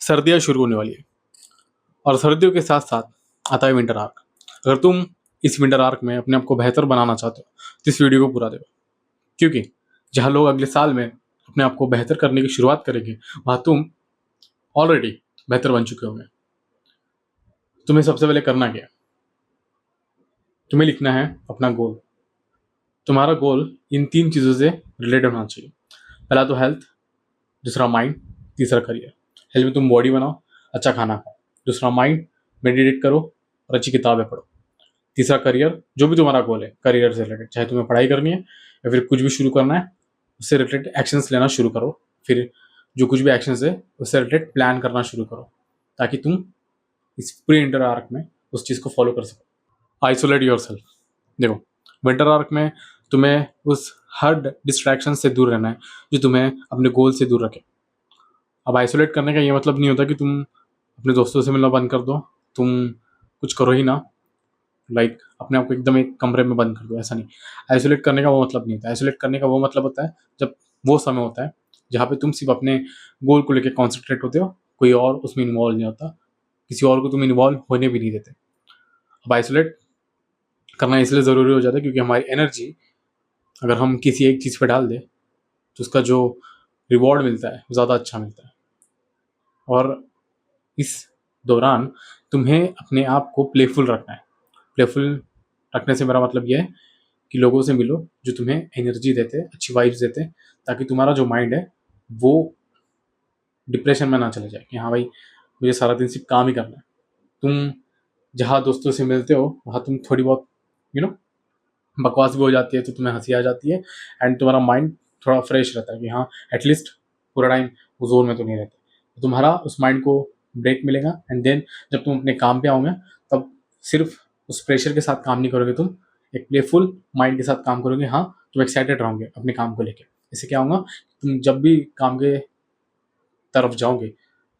सर्दियाँ शुरू होने वाली है और सर्दियों के साथ साथ आता है विंटर आर्क। अगर तुम इस विंटर आर्क में अपने आप को बेहतर बनाना चाहते हो तो इस वीडियो को पूरा देखो, क्योंकि जहाँ लोग अगले साल में अपने आप को बेहतर करने की शुरुआत करेंगे वहाँ तुम ऑलरेडी बेहतर बन चुके होंगे। तुम्हें सबसे पहले करना क्या है, तुम्हें लिखना है अपना गोल। तुम्हारा गोल इन 3 चीज़ों से रिलेटेड होना चाहिए। पहला तो हेल्थ, दूसरा माइंड, तीसरा करियर। हेल्थ में तुम बॉडी बनाओ, अच्छा खाना खाओ। दूसरा माइंड, मेडिटेट करो और अच्छी किताबें पढ़ो। तीसरा करियर, जो भी तुम्हारा गोल है करियर से रिलेटेड, चाहे तुम्हें पढ़ाई करनी है या फिर कुछ भी शुरू करना है, उससे रिलेटेड एक्शंस लेना शुरू करो। फिर जो कुछ भी एक्शंस है उससे रिलेटेड प्लान करना शुरू करो ताकि तुम इस प्री इंटर आर्क में उस चीज़ को फॉलो कर सको। Isolate your self. देखो, विंटर आर्क में तुम्हें उस हर डिस्ट्रैक्शन से दूर रहना है जो तुम्हें अपने गोल से दूर रखे। अब आइसोलेट करने का ये मतलब नहीं होता कि तुम अपने दोस्तों से मिलना बंद कर दो, तुम कुछ करो ही ना, लाइक अपने आप को एकदम एक कमरे में बंद कर दो, ऐसा नहीं। आइसोलेट करने का वो मतलब नहीं होता। आइसोलेट करने का वो मतलब होता है जब वो समय होता है जहाँ पे तुम सिर्फ अपने गोल को लेकर कॉन्सेंट्रेट होते हो, कोई और उसमें इन्वॉल्व नहीं होता, किसी और को तुम इन्वॉल्व होने भी नहीं देते। अब आइसोलेट करना इसलिए ज़रूरी हो जाता है क्योंकि हमारी एनर्जी अगर हम किसी एक चीज़ पे डाल दें तो उसका जो रिवॉर्ड मिलता है वो ज़्यादा अच्छा मिलता है। और इस दौरान तुम्हें अपने आप को प्लेफुल रखना है। प्लेफुल रखने से मेरा मतलब यह है कि लोगों से मिलो जो तुम्हें एनर्जी देते, अच्छी वाइब्स देते, ताकि तुम्हारा जो माइंड है वो डिप्रेशन में ना चले जाए कि हाँ भाई मुझे सारा दिन सिर्फ काम ही करना है। तुम जहाँ दोस्तों से मिलते हो वहाँ तुम थोड़ी बहुत यू नो बकवास भी हो जाती है तो तुम्हें हंसी आ जाती है एंड तुम्हारा माइंड थोड़ा फ्रेश रहता है कि हाँ एटलीस्ट पूरा टाइम वो जोन में तो नहीं रहते। तो तुम्हारा उस माइंड को ब्रेक मिलेगा एंड देन जब तुम अपने काम पे आओगे तब सिर्फ उस प्रेशर के साथ काम नहीं करोगे, तुम एक प्लेफुल माइंड के साथ काम करोगे। हाँ, तुम एक्साइटेड रहोगे अपने काम को लेकर। इससे क्या होगा, तुम जब भी काम के तरफ जाओगे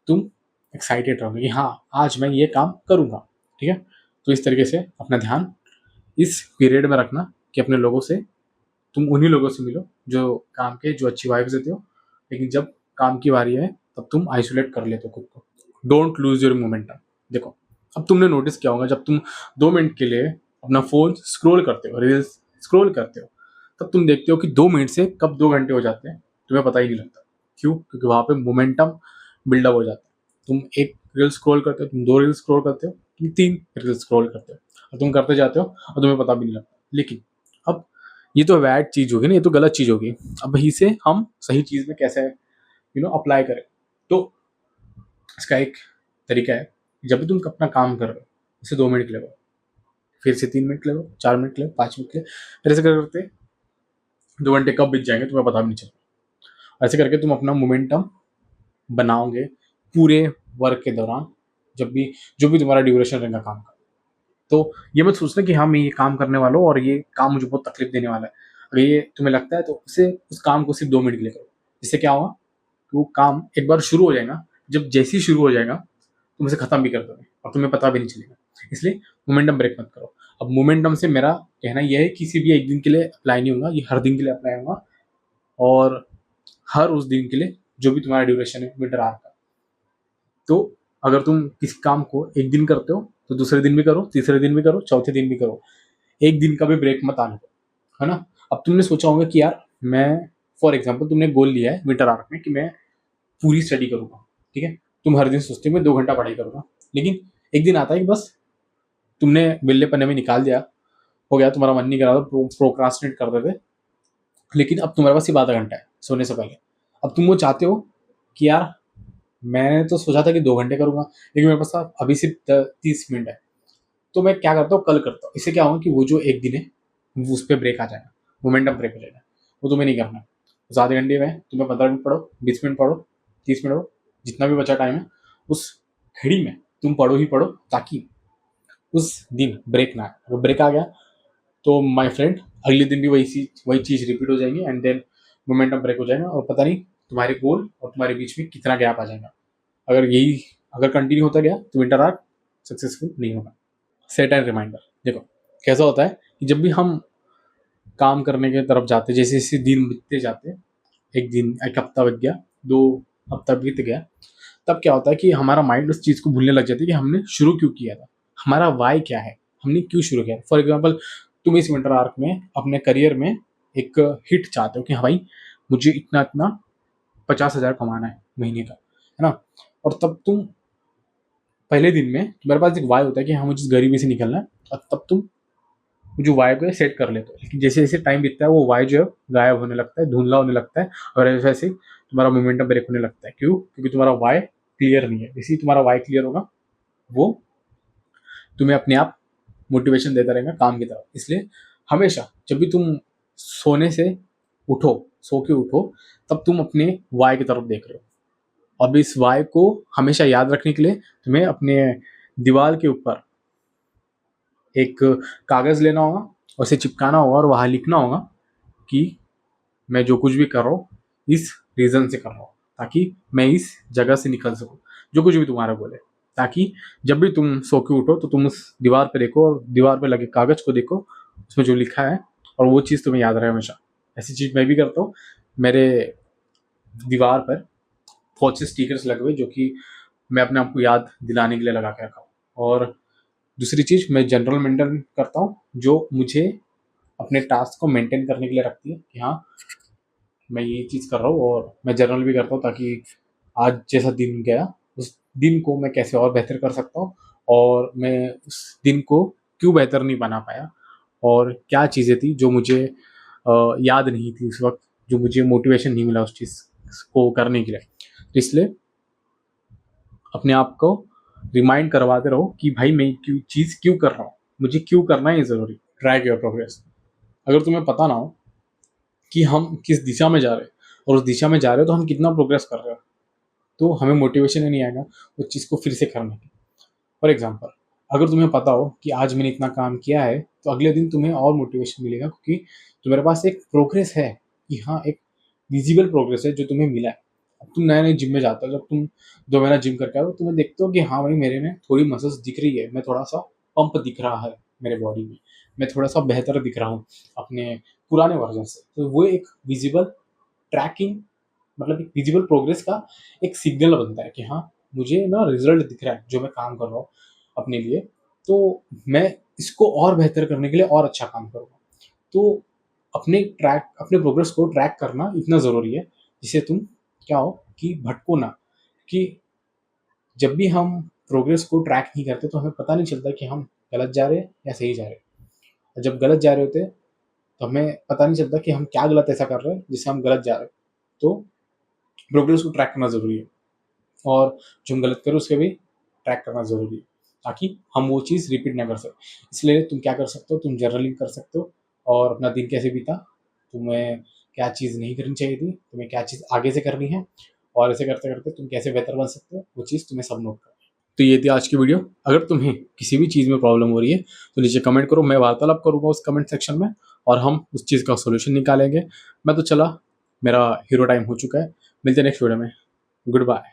तुम एक्साइटेड रहोगे कि हाँ आज मैं ये काम करूँगा। ठीक है, तो इस तरीके से अपना ध्यान इस पीरियड में रखना कि अपने लोगों से तुम उन्हीं लोगों से मिलो जो काम के जो अच्छी वाइब्स देते हो, लेकिन जब काम की बारी है तब तुम आइसोलेट कर लेते हो खुद को। Don't lose your momentum. देखो, अब तुमने नोटिस किया होगा जब तुम 2 मिनट के लिए अपना फोन स्क्रॉल करते हो, रील्स स्क्रॉल करते हो, तब तुम देखते हो कि 2 मिनट से कब 2 घंटे हो जाते हैं तुम्हें पता ही नहीं लगता। क्यों? क्योंकि वहां पे मोमेंटम बिल्डअप हो जाता है। तुम एक रील स्क्रॉल करते हो, तुम 2 रील स्क्रॉल करते हो, तुम 3 रील स्क्रॉल करते हो और तुम करते जाते हो और तुम्हें पता भी नहीं लगता। लेकिन अब ये तो बैड चीज होगी ना, ये तो गलत चीज होगी। अब वहीं से हम सही चीज में कैसे अप्लाई करें, तो इसका एक तरीका है। जब भी तुम अपना काम कर रहे हो, जैसे 2 मिनट ले लो, फिर से 3 मिनट ले लो, 4 मिनट ले लो, 5 मिनट ले लो, फिर ऐसे करते 2 घंटे कब बीत जाएंगे तुम्हें पता भी नहीं चलता। ऐसे करके तुम अपना मोमेंटम बनाओगे पूरे वर्क के दौरान, जब भी जो भी तुम्हारा ड्यूरेशन रहेगा काम का। तो ये मत सोचना कि हाँ मैं ये काम करने वाला हूँ और ये काम मुझे बहुत तकलीफ देने वाला है। अगर ये तुम्हें लगता है तो उसे उस काम को सिर्फ 2 मिनट के लिए करो। इससे क्या होगा कि वो काम एक बार शुरू हो जाएगा, जब जैसे ही शुरू हो जाएगा तुम इसे खत्म भी कर दोगे और तुम्हें पता भी नहीं चलेगा। इसलिए मोमेंटम ब्रेक मत करो। अब मोमेंटम से मेरा कहना यह है किसी भी एक दिन के लिए अप्लाई नहीं होगा, ये हर दिन के लिए अप्लाई होगा और हर उस दिन के लिए जो भी तुम्हारा ड्यूरेशन है विंटर आर का। तो अगर तुम किसी काम को एक दिन करते हो तो दूसरे दिन भी करो, तीसरे दिन भी करो, चौथे दिन भी करो। एक दिन का भी ब्रेक मत आने दो, है ना। अब तुमने सोचा होगा कि यार मैं, फॉर एग्जाम्पल तुमने गोल लिया है विंटर आर्क में कि मैं पूरी स्टडी करूंगा। ठीक है, तुम हर दिन सोचते हो मैं 2 घंटा पढ़ाई करूंगा, लेकिन एक दिन आता है कि बस तुमने बिल्ले पन्ने में निकाल दिया, हो गया, तुम्हारा मन नहीं कर रहा था, प्रोक्रास्टिनेट कर देते, लेकिन अब तुम्हारे पास सिर्फ आधा घंटा है सोने से पहले। अब तुम वो चाहते हो कि यार मैंने तो सोचा था कि 2 घंटे करूंगा, लेकिन मेरे पास अभी सिर्फ 30 मिनट है, तो मैं क्या करता हूँ कल करता हूँ। इससे क्या होगा कि वो जो एक दिन है वो उस पर ब्रेक आ जाएगा, मोमेंटम ब्रेक हो जाएगा। वो तुम्हें नहीं करना। उस आधे घंटे में तुम्हें 15 मिनट पढ़ो, 20 मिनट पढ़ो, 30 मिनट पढ़ो, जितना भी बचा टाइम है उस घड़ी में तुम पढ़ो ही पढ़ो, ताकि उस दिन ब्रेक ना आए। अगर ब्रेक आ गया तो माय फ्रेंड अगले दिन भी वही चीज़ रिपीट हो जाएंगी एंड देन मोमेंटम ब्रेक हो जाएगा और पता नहीं तुम्हारे गोल और तुम्हारे बीच में कितना गैप आ जाएगा। अगर कंटिन्यू होता गया तो विंटर आर्क सक्सेसफुल नहीं होगा। Set and reminder. देखो कैसा होता है कि जब भी हम काम करने की तरफ जाते, जैसे जैसे दिन बीतते जाते, एक दिन, एक हफ्ता बीत गया, 2 हफ्ता बीत गया, तब क्या होता है कि हमारा माइंड उस चीज़ को भूलने लग जाता है कि हमने शुरू क्यों किया था, हमारा वाई क्या है, हमने क्यों शुरू किया। फॉर एग्जाम्पल, तुम इस विंटर आर्क में अपने करियर में एक हिट चाहते हो कि हाँ भाई, मुझे इतना इतना 50,000 कमाना है महीने का, है ना। और तब तुम पहले दिन में तुम्हारे पास एक वाई होता है कि हाँ मुझे इस गरीबी से निकलना है, और तब तुम जो वाई को सेट कर लेते हो। लेकिन जैसे जैसे टाइम बीतता है वो वाई जो है गायब होने लगता है, धुंधला होने लगता है, और ऐसे ऐसे तुम्हारा मोमेंटम ब्रेक होने लगता है। क्यों? क्योंकि तुम्हारा वाई क्लियर नहीं है। जैसे ही तुम्हारा वाई क्लियर होगा, वो तुम्हें अपने आप मोटिवेशन देता रहेगा काम की तरफ। इसलिए हमेशा जब भी तुम सोने से उठो, सो के उठो, तब तुम अपने वाई की तरफ देख रहे हो। अब इस वाई को हमेशा याद रखने के लिए तुम्हें अपने दीवार के ऊपर एक कागज लेना होगा, उसे चिपकाना होगा और वहां लिखना होगा कि मैं जो कुछ भी कर रहा हूँ इस रीजन से कर रहा हूँ, ताकि मैं इस जगह से निकल सकूँ, जो कुछ भी तुम्हारा बोले। ताकि जब भी तुम सो के उठो तो तुम उस दीवार पे देखो, और दीवार पे लगे कागज को देखो, उसमें जो लिखा है, और वो चीज़ तुम्हें याद रहे हमेशा। ऐसी चीज़ मैं भी करता हूँ। मेरे दीवार पर बहुत से स्टिकर्स लगे हुए जो कि मैं अपने आप को याद दिलाने के लिए लगा के रखा हूँ। और दूसरी चीज़, मैं जनरल मेंटेन करता हूँ जो मुझे अपने टास्क को मेंटेन करने के लिए रखती है कि हाँ मैं ये चीज़ कर रहा हूँ। और मैं जर्नल भी करता हूँ ताकि आज जैसा दिन गया उस दिन को मैं कैसे और बेहतर कर सकता हूँ, और मैं उस दिन को क्यों बेहतर नहीं बना पाया, और क्या चीज़ें थी जो मुझे याद नहीं थी उस वक्त, जो मुझे मोटिवेशन नहीं मिला उस चीज़ को करने के लिए। तो इसलिए अपने आप को रिमाइंड करवाते रहो कि भाई मैं क्यों चीज़ क्यों कर रहा हूँ, मुझे क्यों करना है ये ज़रूरी। Track your progress. अगर तुम्हें पता ना हो कि हम किस दिशा में जा रहे हैं, और उस दिशा में जा रहे हो तो हम कितना प्रोग्रेस कर रहे हो, तो हमें मोटिवेशन ही नहीं आएगा उस चीज़ को फिर से करने की। फॉर एग्जाम्पल, अगर तुम्हें पता हो कि आज मैंने इतना काम किया है, तो अगले दिन तुम्हें और मोटिवेशन मिलेगा, क्योंकि तुम्हारे पास एक प्रोग्रेस है कि हाँ एक विजिबल प्रोग्रेस है जो तुम्हें मिला है। अब तुम नए नए जिम में जाते हो, जब तुम 2 महीना जिम करके आओ, तुम्हें देखते हो कि हाँ भाई मेरे में थोड़ी मसल्स दिख रही है, मैं थोड़ा सा पंप दिख रहा है मेरे बॉडी में, मैं थोड़ा सा बेहतर दिख रहा हूँ अपने पुराने वर्जन से। तो वो एक विजिबल ट्रैकिंग, मतलब एक विजिबल प्रोग्रेस का एक सिग्नल बनता है कि हाँ मुझे ना रिजल्ट दिख रहा है जो मैं काम कर रहा हूँ अपने लिए, तो मैं इसको और बेहतर करने के लिए और अच्छा काम करूँगा। तो अपने प्रोग्रेस को ट्रैक करना इतना ज़रूरी है, जिससे तुम क्या हो कि भटको ना। कि जब भी हम प्रोग्रेस को ट्रैक नहीं करते तो हमें पता नहीं चलता कि हम गलत जा रहे हैं या सही जा रहे हैं। और जब गलत जा रहे होते हैं तो हमें पता नहीं चलता कि हम क्या गलत ऐसा कर रहे हैं जिससे हम गलत जा रहे हैं। तो प्रोग्रेस को ट्रैक करना ज़रूरी है, और जो हम गलत करें उसके भी ट्रैक करना ज़रूरी है, ताकि हम वो चीज़ रिपीट ना कर सकें। इसलिए तुम क्या कर सकते हो, तुम जर्नलिंग कर सकते हो, और अपना दिन कैसे बीता, तुम्हें क्या चीज़ नहीं करनी चाहिए थी, तुम्हें क्या चीज़ आगे से करनी है, और ऐसे करते करते तुम कैसे बेहतर बन सकते हो, वो चीज़ तुम्हें सब नोट करनी है। तो ये थी आज की वीडियो। अगर तुम्हें किसी भी चीज़ में प्रॉब्लम हो रही है तो नीचे कमेंट करो, मैं वार्तालाप करूँगा उस कमेंट सेक्शन में, और हम उस चीज़ का सोल्यूशन निकालेंगे। मैं तो चला, मेरा हीरो टाइम हो चुका है। मिलते हैं नेक्स्ट वीडियो में। Good bye.